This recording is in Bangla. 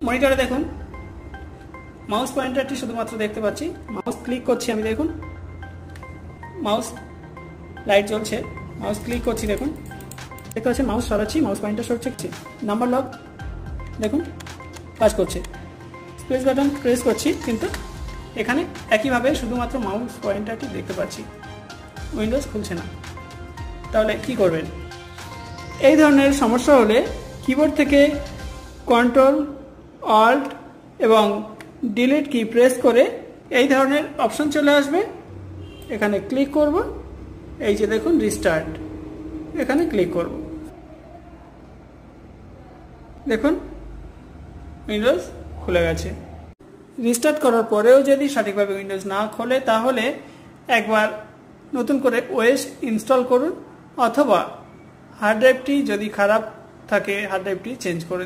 মনিটরে দেখুন মাউস পয়েন্টারটি শুধুমাত্র দেখতে পাচ্ছি। মাউস ক্লিক করছি আমি, দেখুন মাউস লাইট জ্বলছে, মাউস ক্লিক করছি, দেখুন দেখতে পাচ্ছেন মাউস সরাচ্ছি, মাউস পয়েন্টার সরছে, নাম্বার লক দেখুন কাজ করছে। স্পেস বাটন প্রেস করছি কিন্তু এখানে একইভাবে শুধুমাত্র মাউস পয়েন্টারটি দেখতে পাচ্ছি, উইন্ডোজ খুলছে না। তাহলে কি করবেন? এই ধরনের সমস্যা হলে কিবোর্ড থেকে কন্ট্রোল অল্ট এবং ডিলিট কি প্রেস করে এই ধরনের অপশন চলে আসবে, এখানে ক্লিক করব, এই যে দেখুন রিস্টার্ট, এখানে ক্লিক করব, দেখুন উইন্ডোজ খুলে গেছে। রিস্টার্ট করার পরেও যদি সঠিকভাবে উইন্ডোজ না খোলে তাহলে একবার নতুন করে ওএস ইনস্টল করুন, অথবা হার্ড ড্রাইভটি যদি খারাপ থাকে হার্ড ড্রাইভটি চেঞ্জ করে দিন।